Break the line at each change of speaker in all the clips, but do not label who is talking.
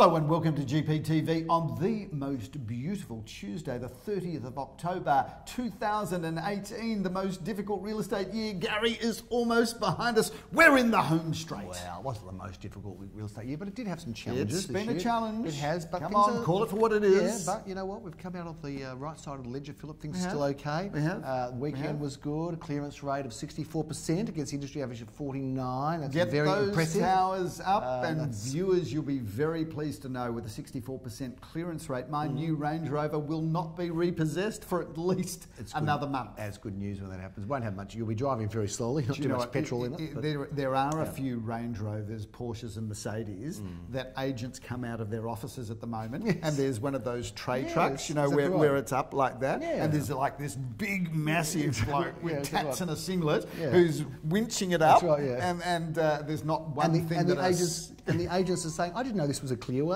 Hello and welcome to GPTV on the most beautiful Tuesday, the 30th of October 2018, the most difficult real estate year. Gary is almost behind us. We're in the home straight.
Well, it wasn't the most difficult real estate year, but it did have some challenges.
It's been a challenge.
It has, but
come on, call it for what it is.
Yeah, but you know what? We've come out of the right side of the ledger, Philip. Things are still okay.
We have.
Weekend was good. A clearance rate of 64% against the industry average of 49. That's
Get
very
those
impressive.
Towers up, and viewers, you'll be very pleased to know with a 64% clearance rate, my new Range Rover will not be repossessed for at least another month.
That's good news when that happens. Won't have much. You'll be driving very slowly, not too much petrol in it.
There are a few Range Rovers, Porsches and Mercedes that agents come out of their offices at the moment, and there's one of those tray trucks, you know, where it's up like that, and there's like this big, massive bloke with tats and a singlet who's winching it up, and there's not one thing
and the agents are saying, I didn't know this was a clearway.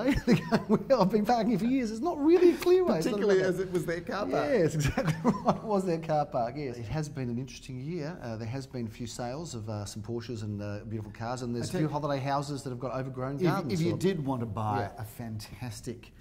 Well, I've been parking here for years. It's not really a clearway.
Particularly as it was their car park.
Yes, exactly right. It was their car park, yes. It has been an interesting year. There has been a few sales of some Porsches and beautiful cars, and there's a few holiday houses that have got overgrown gardens.
If you did want to buy a fantastic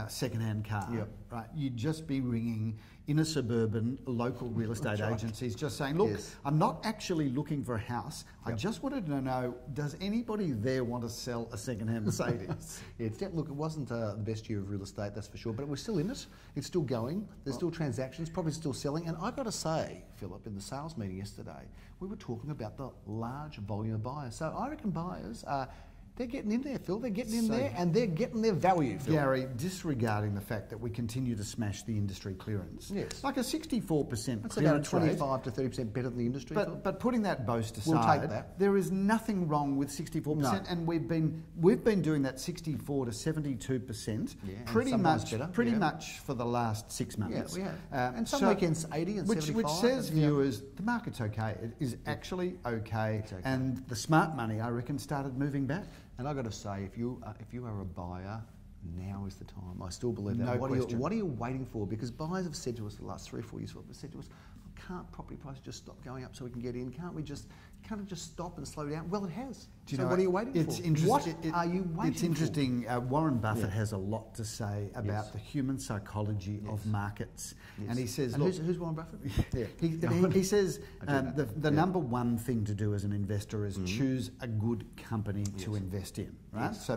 second-hand car, right, you'd just be ringing inner suburban local real estate agencies just saying, look, I'm not actually looking for a house. I just wanted to know, does anybody there want to sell a second-hand Mercedes?
Look, it wasn't the best year of real estate, that's for sure, but we're still in it. It's still going. There's still transactions, probably still selling. And I've got to say, Philip, in the sales meeting yesterday, we were talking about the large volume of buyers. So I reckon buyers are... They're getting in there, Phil. They're getting in there, and they're getting their value, Phil.
Gary, disregarding the fact that we continue to smash the industry clearance, like a 64%
that's
clearance
about 25 to 30% better than the industry.
But putting that boast aside,
we'll take that.
There is nothing wrong with 64%, and we've been doing that 64 to 72%, pretty much for the last 6 months.
Yeah, we have. And some weekends 80 and 75.
Which says viewers, the market's okay. It is actually okay, and the smart money, I reckon, started moving back.
And I've got to say, if you are a buyer, now is the time. I still believe that.
No question.
What are you waiting for? Because buyers have said to us the last 3 or 4 years, have said to us, can't property prices just stop going up so we can get in? Can't it just stop and slow down? Well, it has. So what are you waiting for? What are you waiting for?
It's interesting. Warren Buffett has a lot to say about the human psychology of markets. And he says, look...
Who's Warren Buffett?
He says the number one thing to do as an investor is choose a good company to invest in, right? So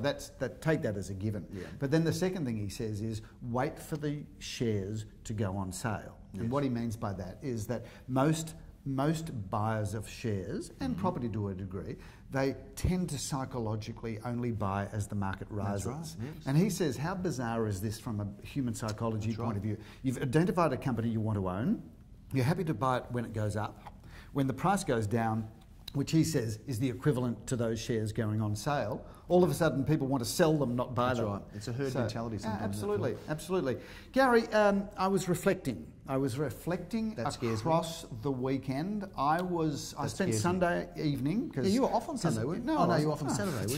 take that as a given. But then the second thing he says is wait for the shares to go on sale. And what he means by that is that most buyers of shares, and property to a degree, they tend to psychologically only buy as the market rises.
That's right,
And he says, how bizarre is this from a human psychology point of view? You've identified a company you want to own. You're happy to buy it when it goes up. When the price goes down, which he says is the equivalent to those shares going on sale, all of a sudden people want to sell them, not buy them.
That's right. It's a herd mentality sometimes.
Absolutely. Gary, I was reflecting. Across the weekend. I spent Sunday evening.
Yeah, you were off on Sunday, weren't you? No, you were off on Saturday, weren't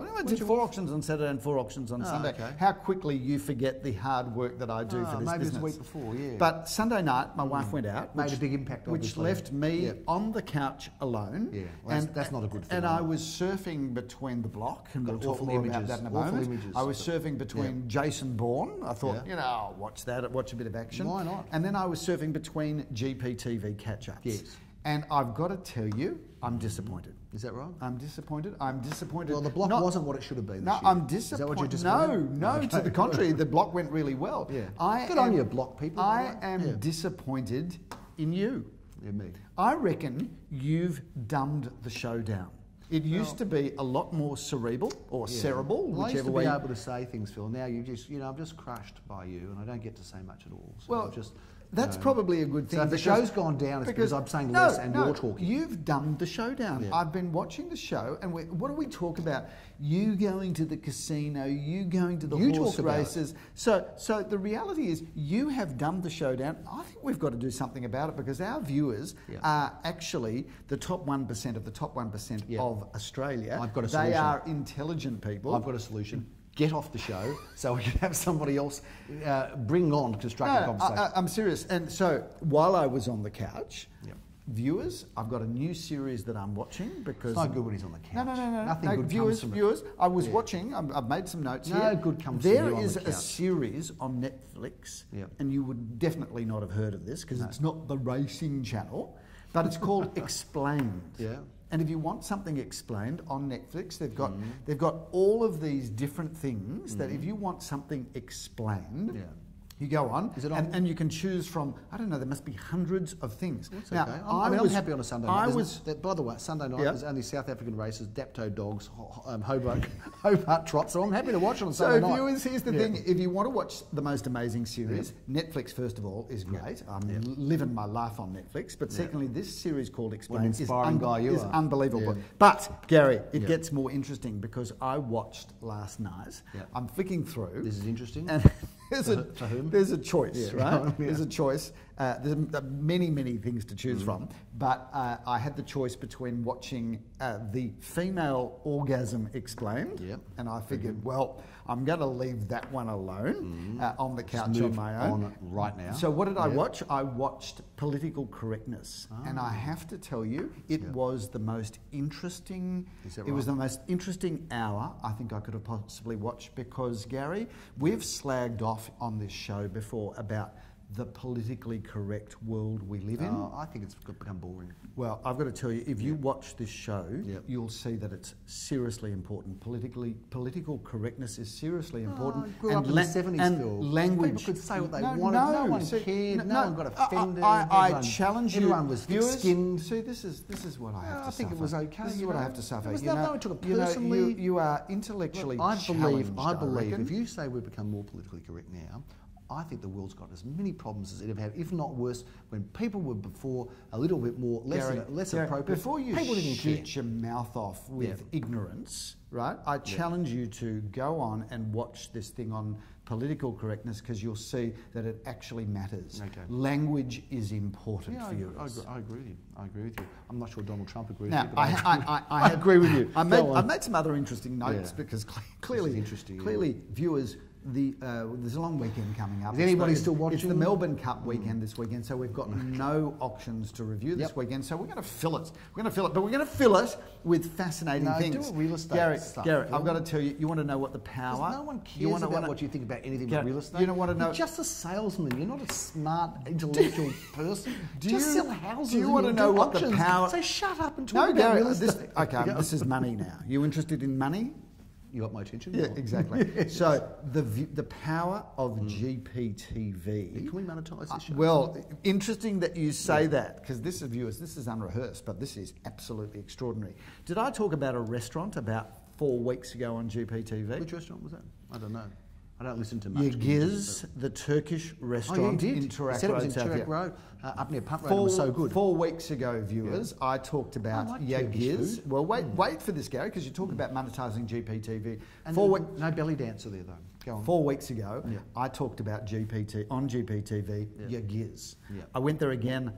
you?
I did 4 auctions on Saturday and 4 auctions on Sunday.
Okay.
How quickly you forget the hard work that I do for this business.
Maybe it was the week before,
But Sunday night, my wife went out.
Made a big impact,
obviously. Which left me on the couch alone.
Yeah, well, that's not a good thing.
And I was surfing between the block, and we'll talk more about that in a moment. I was surfing between Jason Bourne. I thought, I'll watch that, watch a bit of action.
Why not?
And then I was surfing between GPTV catch-ups. Yes. And I've got to tell you, I'm disappointed.
Is that right?
I'm disappointed.
Well, the block wasn't what it should have been this year.
I'm disappointed. Is that what you're disappointed? No, to the contrary. The block went really well.
Yeah. Good on you, block people.
I am disappointed in you.
Yeah, me.
I reckon you've dumbed the show down. It used to be a lot more cerebral or cerebral, whichever way.
I used to be able to say things, Phil. Now you just, I'm just crushed by you, and I don't get to say much at all. So
that's probably a good thing.
So if the show's gone down, it's because I'm saying less and you're talking.
You've dumbed the show down. Yeah. I've been watching the show, and what do we talk about? You going to the casino, you going to the horse races. So the reality is you have dumbed the show down. I think we've got to do something about it because our viewers are actually the top 1% of the top 1% of Australia.
I've got a solution.
They are intelligent people.
I've got a solution. Get off the show so we can have somebody else bring on constructive conversation.
I'm serious. And so while I was on the couch, viewers, I've got a new series that I'm watching because...
It's not good when he's on the couch.
No.
Nothing good
viewers,
comes from
viewers.
it.
I was watching. I've made some notes here.
No good comes from you on the couch.
There is a series on Netflix, and you would definitely not have heard of this because it's not the racing channel, but it's called Explained.
Yeah.
And if you want something explained on Netflix, they've got all of these different things that if you want something explained. You go on,
Is it on?
And you can choose from, I don't know, there must be hundreds of things.
That's
Now,
okay. I'm happy on a Sunday night. By the way, Sunday night there's only South African races, Dapto dogs, Hobart trots, so I'm happy to watch it on Sunday night.
So viewers, here's the thing, if you want to watch the most amazing series, Netflix first of all is great. I'm living my life on Netflix, but secondly, this series called Explained is unbelievable. But, Gary, it gets more interesting because I watched last night. I'm flicking through.
This is interesting.
And there's a choice, right? There's a choice. There's many things to choose from, but I had the choice between watching the female orgasm explained, and I figured, well, I'm going to leave that one alone on the couch on my own.
On right now.
So what did I watch? I watched Political Correctness, and I have to tell you, it was the most interesting. It was the most interesting hour I think I could have possibly watched because, Gary, we've slagged off on this show before about the politically correct world we live in.
I think it's become boring.
Well, I've got to tell you, if you watch this show, you'll see that it's seriously important. Political correctness is seriously important.
I grew up in the 70s, Phil.
Language.
People could say what they wanted. No one cared. No one got offended.
I challenge you.
Everyone was thick-skinned.
See, this is what I have to suffer.
I think it was okay.
This is what I have to suffer.
No one took it personally.
You are intellectually challenged.
I believe if you say we've become more politically correct now, I think the world's got as many problems as it ever had, if not worse, when people were before a little bit more, less appropriate.
Before you shoot your mouth off with ignorance, right, I challenge you to go on and watch this thing on political correctness because you'll see that it actually matters. Okay. Language is important for you.
I agree with you. I agree with you. I'm not sure Donald Trump agrees
with
you, but
I
agree with you.
I made some other interesting notes because clearly viewers... there's a long weekend coming up.
Is anybody still watching?
It's the Melbourne Cup weekend this weekend, so we've got no auctions to review this weekend. So we're going to fill it. But we're going to fill it with fascinating things.
Do a real estate stuff.
Gary, I've got to tell you, you want to know what the power?
No one cares about what you think about anything but real estate.
You don't want to know.
You're just a salesman. You're not a smart, intellectual person. Just sell houses.
Do you want to know what the power?
Say shut up and talk about real estate.
Okay, this is money now. You interested in money?
You got my attention?
Yeah, exactly. So the power of GPTV.
Can we monetize this show?
Well, interesting that you say that because this is unrehearsed, but this is absolutely extraordinary. Did I talk about a restaurant about 4 weeks ago on GPTV?
Which restaurant was that? I don't know. I don't listen to much.
Yagiz, the Turkish restaurant in Toorak Road,
Toorak Road, up near Punt Road. It was so good.
4 weeks ago, viewers, I talked about Yagiz. Well, wait for this, Gary, because you talk about monetising GPTV.
No belly dancer there, though. Go on.
4 weeks ago, I talked about on GPTV, Yagiz. I went there again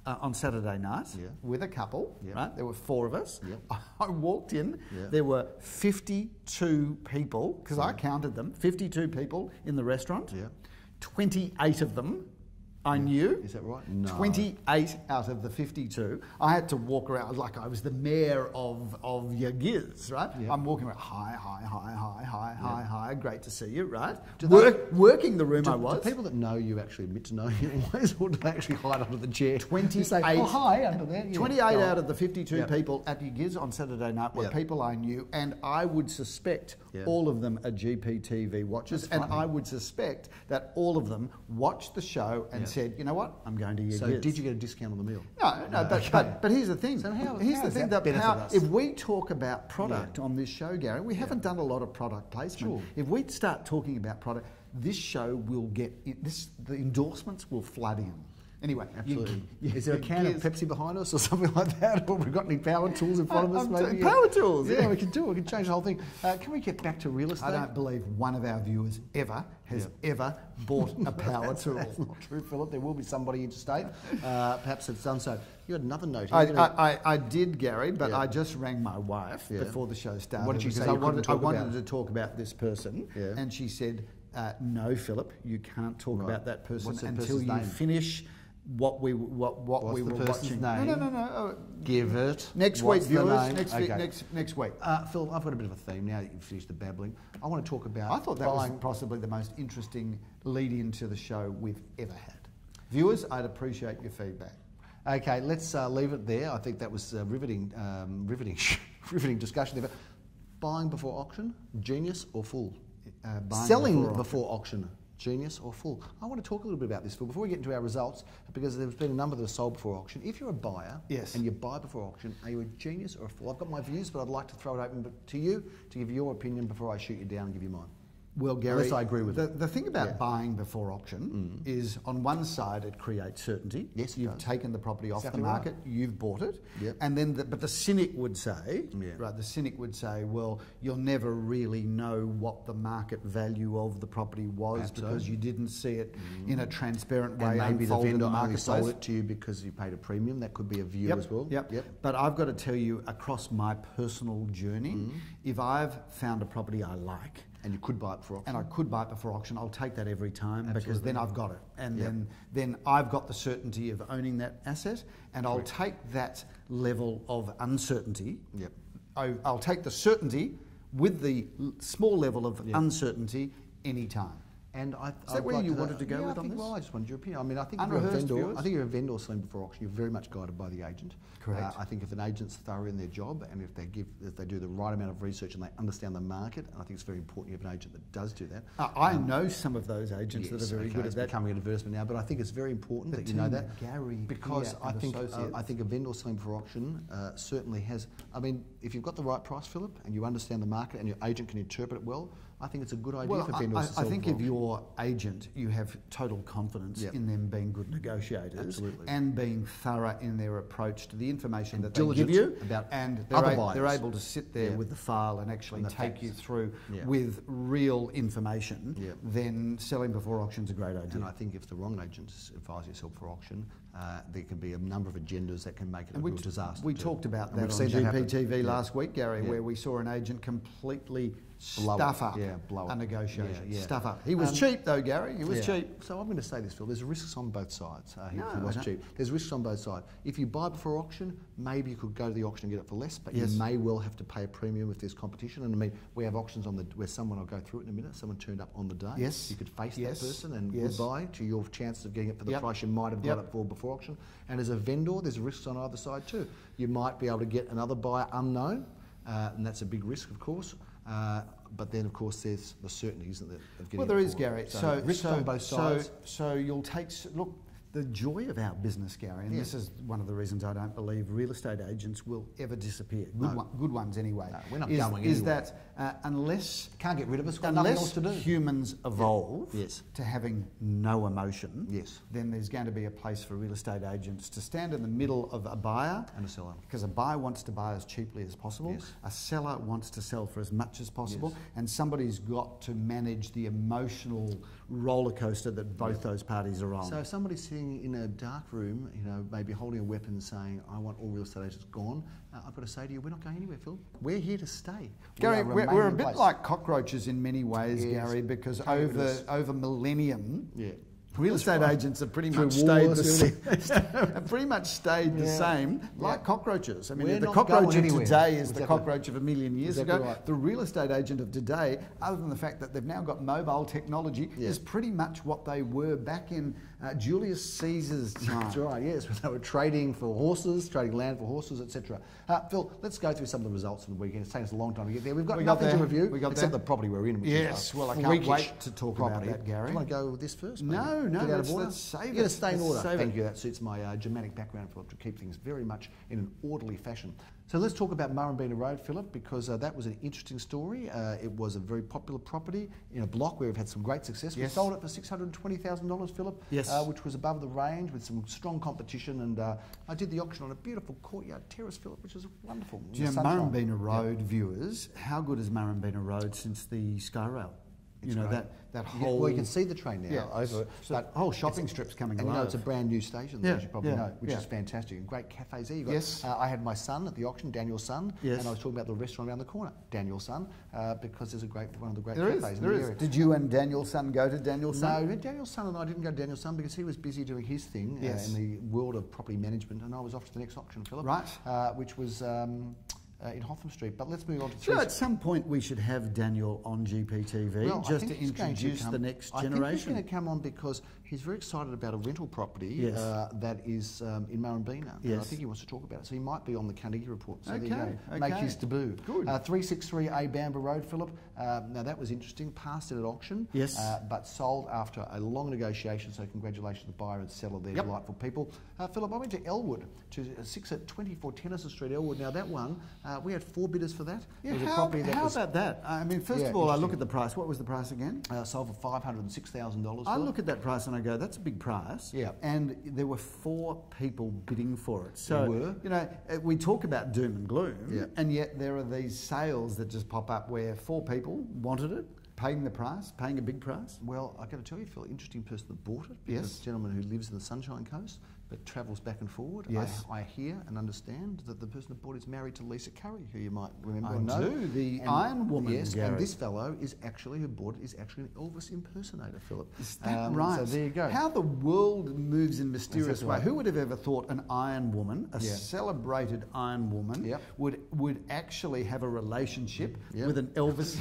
on Saturday night with a couple, right? There were 4 of us. I walked in, there were 52 people, because I counted them, 52 people in the restaurant. 28 of them I knew.
Is that right? No.
28 out of the 52. I had to walk around like I was the mayor of Yagiz, right? I'm walking around, hi, great to see you, right? Working the room I was.
Do people that know you actually admit to know you always, or do they actually hide under the chair?
28.
Say, hi, under there.
28 out of the 52 people at Yagiz on Saturday night were people I knew, and I would suspect all of them are GPTV watchers, and I would suspect that all of them watched the show and said, you know what, I'm going to Yagiz.
So did you get a discount on the meal?
No, but here's the thing. So here's the thing that if we talk about product on this show, Gary, we haven't done a lot of product placement. Sure. If we start talking about product, this show will get the endorsements will flood in. Anyway,
absolutely. Is there a can of Pepsi behind us or something like that? Or we've got any power tools in front of us? Maybe
power tools.
Yeah, we can do it. We can change the whole thing. Can we get back to real estate?
I don't believe one of our viewers has ever bought a power tool.
That's not true, Philip. There will be somebody interstate. Perhaps that's done so. You had another note.
I did, Gary, but I just rang my wife before the show started.
What did you say?
I wanted to talk about this person, and she said, "No, Philip, you can't talk about that person until you finish
What's
we
the
were
person's
watching.
name?
No.
Give it.
Next
What's
week,
the
viewers.
name?
Next week.
Phil, I've got a bit of a theme now that you've finished the babbling. I want to talk about
I thought that was possibly the most interesting lead-in to the show we've ever had. Viewers, I'd appreciate your feedback.
Okay, let's leave it there. I think that was riveting discussion there. Buying before auction, genius or fool? Selling before auction, genius or fool? I want to talk a little bit about this, Phil, before we get into our results, because there's been a number that are sold before auction. If you're a buyer and you buy before auction, are you a genius or a fool? I've got my views, but I'd like to throw it open to you to give your opinion before I shoot you down and give you mine.
Well, Gary,
unless I agree with it.
The thing about buying before auction is, on one side, it creates certainty.
Yes,
you've taken the property off the
Exactly
market,
right.
you've bought it,
Yep.
and then but the cynic would say, well, you'll never really know what the market value of the property was because you didn't see it in a transparent way.
And maybe the
unfold in
vendor
the
only
marketplace.
sold it to you because you paid a premium. That could be a view as well.
Yep. But I've got to tell you, across my personal journey, if I've found a property I like,
and you could buy it before auction.
and I could buy it before auction, I'll take that every time.
Absolutely.
Because then I've got it. And then I've got the certainty of owning that asset, and I'll take that level of uncertainty.
Yep.
I'll take the certainty with the small level of uncertainty any time.
And
Is that where you wanted to go with on this?
Well, I just wanted your opinion. I mean, I think
Unrehearsed
if you're a vendor,
viewers?
I think you're a vendor selling before auction, you're very much guided by the agent.
Correct.
I think if an agent's thorough in their job, and if they do the right amount of research and they understand the market, and I think it's very important you have an agent that does do that.
I know some of those agents that are very good at
it's
that.
becoming an advertisement now, but I think it's very important that you know that. Because I think a vendor selling before auction certainly has. I mean, if you've got the right price, Philip, and you understand the market, and your agent can interpret it well, I think it's a good idea for vendors to sell.
I think
before
if your agent, you have total confidence in them being good negotiators and being thorough in their approach to the information that they give you, and they're able to sit there with the file and actually take you through with real information, then selling before auction is a great idea.
And I think if the wrong agent advises yourself for auction, there can be a number of agendas that can make it a real disaster.
We talked about that on GPTV last week, Gary, where we saw an agent completely stuff up a negotiation. Stuff up. He was cheap though, Gary. He was cheap.
So I'm going to say this, Phil. There's risks on both sides. He was cheap. There's risks on both sides. If you buy before auction, maybe you could go to the auction and get it for less, but you may well have to pay a premium if there's competition. And I mean, we have auctions where someone, I'll go through it in a minute, someone turned up on the day.
Yes.
You could face that person and goodbye to your chances of getting it for the price you might have got it for before auction. And as a vendor, there's risks on either side too. You might be able to get another buyer unknown, and that's a big risk, of course. But then, of course, there's the certainty, isn't there, of getting
there is, Gary.
So risks on both sides.
So you'll take... Look, the joy of our business, Gary, and this is one of the reasons I don't believe real estate agents will ever disappear, good ones anyway,
we're not going
is
anywhere.
That unless...
Can't get rid of us, got nothing else to do.
Humans evolve to having no emotion,
then
there's going to be a place for real estate agents to stand in the middle of a buyer
and a seller.
Because a buyer wants to buy as cheaply as possible, a seller wants to sell for as much as possible, and somebody's got to manage the emotional roller coaster that both those parties are on.
So if somebody's sitting in a dark room, you know, maybe holding a weapon saying, I want all real estate agents gone, I've got to say to you, we're not going anywhere, Phil. We're here to stay.
Gary, we're a bit like cockroaches in many ways, Gary, because over millennium, real estate agents have pretty much stayed the same, like cockroaches. I mean, the cockroach of today is the cockroach of a million years ago. The real estate agent of today, other than the fact that they've now got mobile technology, is pretty much what they were back in Julius Caesar's time.
That's right, yes. They were trading for horses, trading land for horses, etc. Phil, let's go through some of the results from the weekend. It's taken us a long time to get there. We've got nothing to review, except the property we're in. Which is
well, I can't wait to talk about that, Gary.
Do you want to go with this first? Maybe?
No, let's save it.
You've got to stay in order. Thank you. That suits my Germanic background, Philip, to keep things very much in an orderly fashion. So let's talk about Murrumbina Road, Philip, because that was an interesting story. It was a very popular property in a block where we've had some great success. We sold it for $620,000, Philip, which was above the range with some strong competition. And I did the auction on a beautiful courtyard terrace, Philip, which is wonderful.
Do you know, Murrumbina Road viewers, how good is Murrumbina Road since the Skyrail? You know, that whole...
Well, you can see the train now over it.
So but whole shopping strips coming alive.
And you know, it's a brand new station there, as you probably know, which is fantastic. And great cafes there. I had my son at the auction, Daniel's son, and I was talking about the restaurant around the corner, Daniel's son, because there's one of the great cafes in the area.
Did you and Daniel's son go to Daniel's son?
No, Daniel's son and I didn't go to Daniel's son because he was busy doing his thing in the world of property management, and I was off to the next auction, Philip.
Right.
Which was... in Hotham Street, but let's move on to...
Sure, at some point we should have Daniel on GPTV just to introduce the next generation.
I think he's going to come on because he's very excited about a rental property that is in Murrumbina.
Yes.
And I think he wants to talk about it, so he might be on the Carnegie Report. So
there you go.
Make his debut.
Good.
363A Bambra Road, Philip. Now that was interesting. Passed it at auction, but sold after a long negotiation. So congratulations to the buyer and seller. They're delightful people. Philip, I went to Elwood to 6 at 24 Tennyson Street, Elwood. Now that one. We had 4 bidders for that.
Yeah, how about that? I mean, first of all, I look at the price. What was the price again?
Sold for $506,000.
I look at that price and I go, that's a big price.
Yeah.
And there were 4 people bidding for it. So,
there were.
You know, we talk about doom and gloom, and yet there are these sales that just pop up where 4 people wanted it, paying the price, paying a big price.
Well, I've got to tell you, Phil, interesting person that bought it. Because a gentleman who lives in the Sunshine Coast, but travels back and forward.
Yes.
I hear and understand that the person that bought is married to Lisa Curry, who you might remember
I
or know.
do, the Iron Woman.
Yes,
Gary.
and this fellow is actually, who bought it, is actually an Elvis impersonator, Philip.
Is that right?
So there you go.
How the world moves in mysterious way. Who would have ever thought an Iron Woman, a celebrated Iron Woman, would actually have a relationship with an Elvis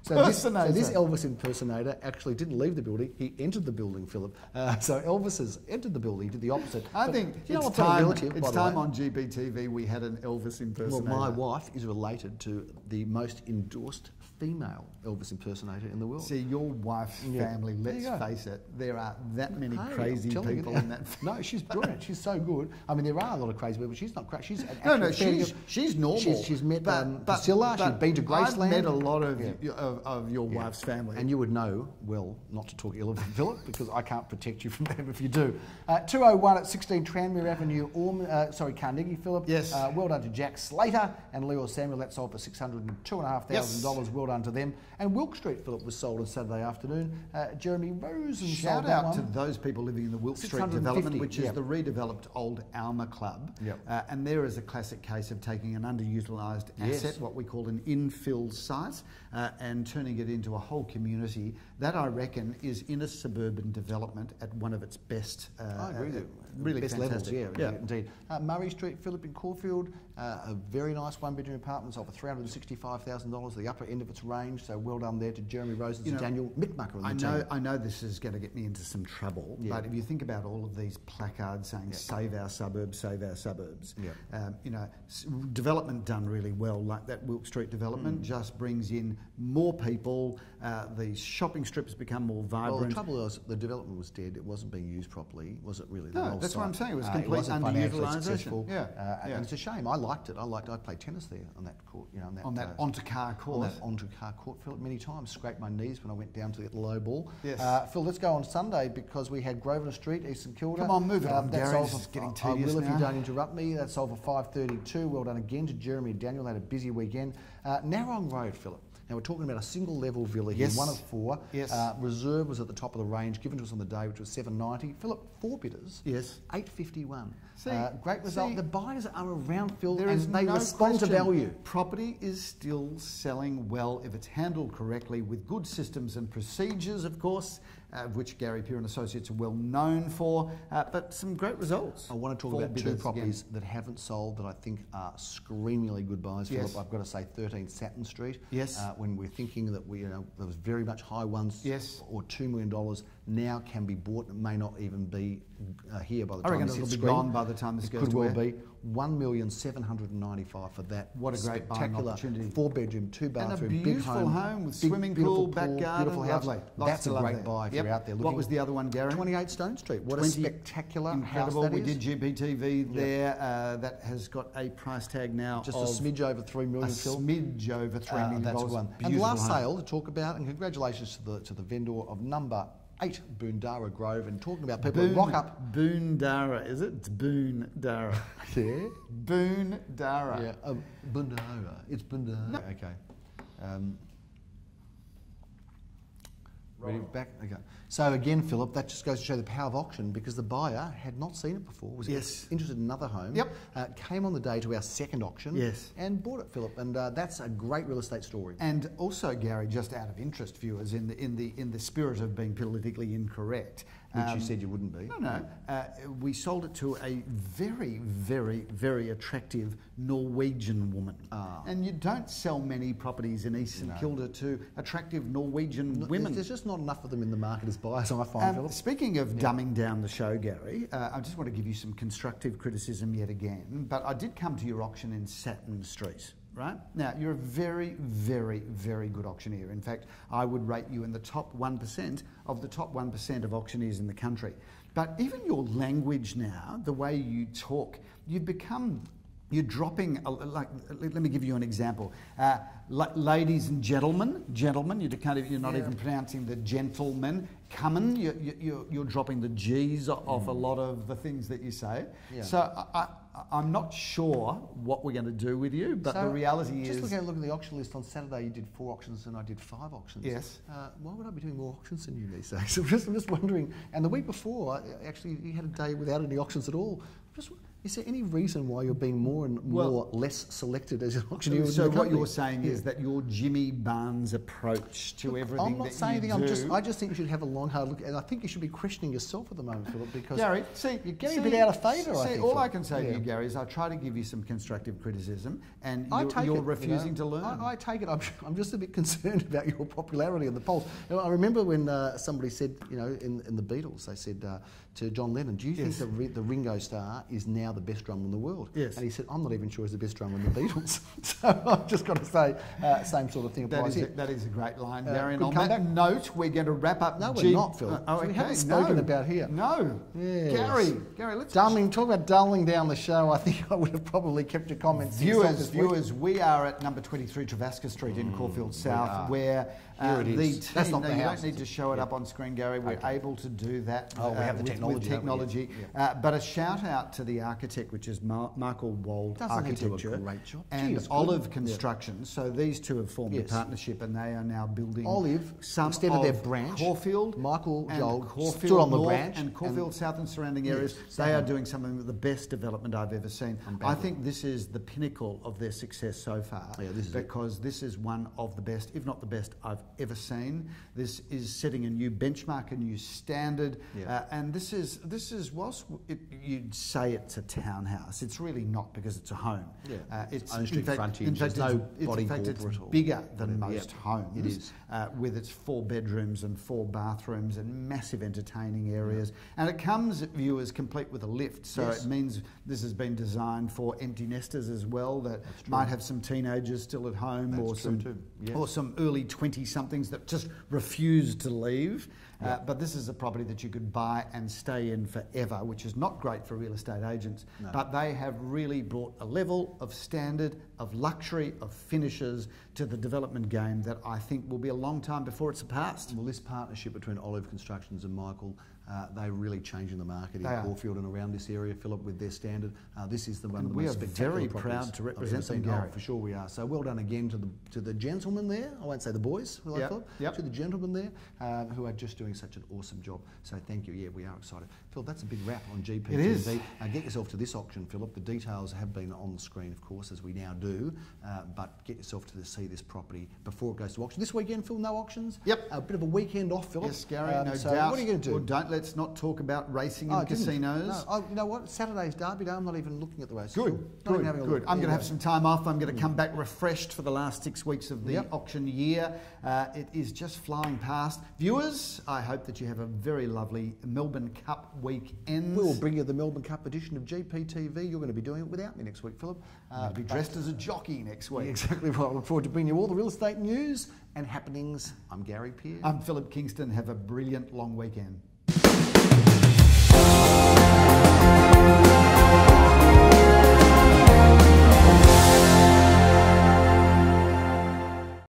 So this Elvis impersonator actually didn't leave the building, he entered the building, Philip. So Elvis has entered the building, did the opposite.
I think it's time on GPTV we had an Elvis impersonator.
Well, my wife is related to the most endorsed female Elvis impersonator in the world.
See, your wife's family, let's face it, there are that many crazy people in that family.
No, she's brilliant. She's so good. I mean, there are a lot of crazy people, but she's not crazy. She's
she's normal.
She's met Priscilla, she's been to Graceland.
I've met a lot of your wife's family.
And you would know, well, not to talk ill of Philip, because I can't protect you from them if you do. 201 at 16 Tranmere Avenue, Carnegie, Philip.
Yes.
Well done to Jack Slater and Leo Samuel. That sold for $602,500. Well done to them. And Wilk Street, Philip, was sold on Saturday afternoon. Jeremy Rosen sold that one.
Shout out to those people living in the Wilk Street development, which is the redeveloped old Alma Club. And there is a classic case of taking an underutilised asset, what we call an infill site, and turning it into a whole community. That, I reckon, is in a suburban development at one of its best.
I agree with you.
Really
best
fantastic.
levels, indeed. Murray Street, Philip in Caulfield, a very nice one-bedroom apartment, sold for $365,000, the upper end of its range. So well done there to Jeremy Roses and Daniel Mittmucker and the team.
I know this is going to get me into some trouble, but if you think about all of these placards saying "Save our suburbs, save our suburbs," you know, development done really well, like that Wilk Street development, just brings in more people. The shopping strips become more vibrant.
Well, the trouble was the development was dead. It wasn't being used properly, was it really?
No, that's what I'm saying. It was complete underutilisation.
And it's a shame. I liked it. I played tennis there on that court. You know,
on that onto-car court.
On that onto-car court, Philip, many times. Scraped my knees when I went down to get the low ball.
Yes.
Phil, let's go on Sunday because we had Grosvenor Street, Eastern Kilda.
Come on, move it on, Gary. It's getting tedious
I will
now.
if you don't interrupt me. That sold for $532. Well done again to Jeremy and Daniel. They had a busy weekend. Narong Road, Philip. Now, we're talking about a single-level villa here, one of 4.
Yes.
Reserve was at the top of the range, given to us on the day, which was $790. Philip, 4 bidders.
Yes.
$851.
See,
great result. The buyers are around, Phil,
and
they respond to value.
Property is still selling well if it's handled correctly with good systems and procedures, of course, which Gary Peer and Associates are well known for, but some great results.
I want to talk about 2 properties that haven't sold that I think are screamingly good buys, Philip. I've got to say 13 Saturn Street.
Yes.
When we're thinking that there was very much high ones, or $2 million, now can be bought and may not even be here by the time this hits screen.
Gone by the time this goes to
could well be. $1,795,000 for that.
What a great buying opportunity.
4-bedroom, 2-bathroom,
and a beautiful home with swimming pool, back garden.
Beautiful house.
Lovely.
That's a great buy if you're out there looking.
What was the other one, Gary?
28 Stone Street. What a spectacular house that is.
We did GPTV there. That has got a price tag now
just a smidge over $3 million.
A smidge over $3 million.
That's one. And last sale to talk about, and congratulations to the vendor of number 8 Boondara Grove, and talking about people who rock up.
Boondara, is it? It's Boondara.
Yeah.
Boondara.
Yeah. Boondara. It's Boondara. No. Okay. Ready? Back? Okay. So again, Philip, that just goes to show the power of auction because the buyer had not seen it before, was interested in another home, came on the day to our second auction and bought it, Philip. And that's a great real estate story.
And also, Gary, just out of interest, viewers, in the spirit of being politically incorrect,
which you said you wouldn't be.
No. We sold it to a very, very, very attractive Norwegian woman. And you don't sell many properties in East St Kilda to attractive Norwegian women.
There's just not enough of them in the market as buyers, I find, Philip.
Speaking of dumbing down the show, Gary, I just want to give you some constructive criticism yet again. But I did come to your auction in Saturn Street. Right? Now, you're a very, very, very good auctioneer. In fact, I would rate you in the top 1% of the top 1% of auctioneers in the country. But even your language now, the way you talk, you're dropping, let me give you an example. Ladies and gentlemen, you're not even pronouncing the gentleman. Comin, you're dropping the G's off a lot of the things that you say. Yeah. So I'm not sure what we're going to do with you, but the reality is...
Just look at the auction list on Saturday, you did 4 auctions and I did 5 auctions.
Yes.
Why would I be doing more auctions than you these days? I'm just wondering. And the week before, actually, you had a day without any auctions at all. Is there any reason why you're being more and more less selected as an auctioneer?
So what you're saying is that your Jimmy Barnes approach to everything
I'm not saying anything. I just think you should have a long, hard look. And I think you should be questioning yourself at the moment, Philip, because
Gary,
you're getting a bit out of favour, I think.
All I can say to you, Gary, is I try to give you some constructive criticism, and you're refusing to learn.
I take it. I'm just a bit concerned about your popularity in the polls. I remember when somebody said, in the Beatles, they said to John Lennon, do you think the Ringo Starr is now the best drummer in the world?
Yes.
And he said, I'm not even sure he's the best drummer in the Beatles. So I've just got to say, same sort of thing applies here.
That is a great line, Gary. And on that note, we're going to wrap up.
No, we're not, Phil. We haven't spoken about here.
No.
Yes.
Gary, let's...
Talk about dulling down the show. I think I would have probably kept your comments.
Viewers, we are at number 23 Travasker Street in Caulfield South, where the team...
That's not the house.
You don't need to show it up on screen, Gary. We're able to do that
we have the
technology. But a shout out to the architect, which is Michael Wold Architecture.
He do a great job.
And Olive Construction. So these two have formed a partnership, and they are now building
instead of their branch,
Caulfield,
Michael Wold
stood
on the
North
branch,
and Caulfield South and surrounding areas. They are doing something with the best development I've ever seen. I think this is the pinnacle of their success so far, because this is one of the best, if not the best, I've ever seen. This is setting a new benchmark, a new standard, and this is whilst you'd say it's a townhouse, it's really not, because it's a home.
It's in fact
it's bigger than most homes. It is, with its 4 bedrooms and 4 bathrooms and massive entertaining areas, and it comes, viewers, complete with a lift. So it means this has been designed for empty nesters as well that might have some teenagers still at home, or some early 20-somethings that just refuse to leave. But this is a property that you could buy and stay in forever, which is not great for real estate agents. No. But they have really brought a level of standard, of luxury, of finishes to the development game that I think will be a long time before it's surpassed.
Well, this partnership between Olive Constructions and Michael, they're really changing the market in Caulfield and around this area, Philip, with their standard. This is one of the most spectacular properties.
We are very proud to represent them, Gary.
For sure we are. So well done again to the gentlemen there. I won't say the boys, to the gentlemen there, who are just doing such an awesome job. So thank you. Yeah, we are excited. Phil, that's a big wrap on GPTV.
It is.
Get yourself to this auction, Philip. The details have been on the screen, of course, as we now do. But get yourself to see this property before it goes to auction. This weekend, Phil, no auctions?
Yep.
A bit of a weekend off, Philip.
Yes, Gary, no doubt.
What are you going to do?
Let's not talk about racing and casinos.
No, you know what? Saturday's Derby Day. I'm not even looking at the race.
Good. I'm going to have some time off. I'm going to come back refreshed for the last 6 weeks of the auction year. It is just flying past. Viewers, I hope that you have a very lovely Melbourne Cup weekend.
We will bring you the Melbourne Cup edition of GPTV. You're going to be doing it without me next week, Philip.
I'll be dressed as a jockey next week.
Exactly right. I look forward to bringing you all the real estate news and happenings. I'm Gary Pearce.
I'm Philip Kingston. Have a brilliant long weekend.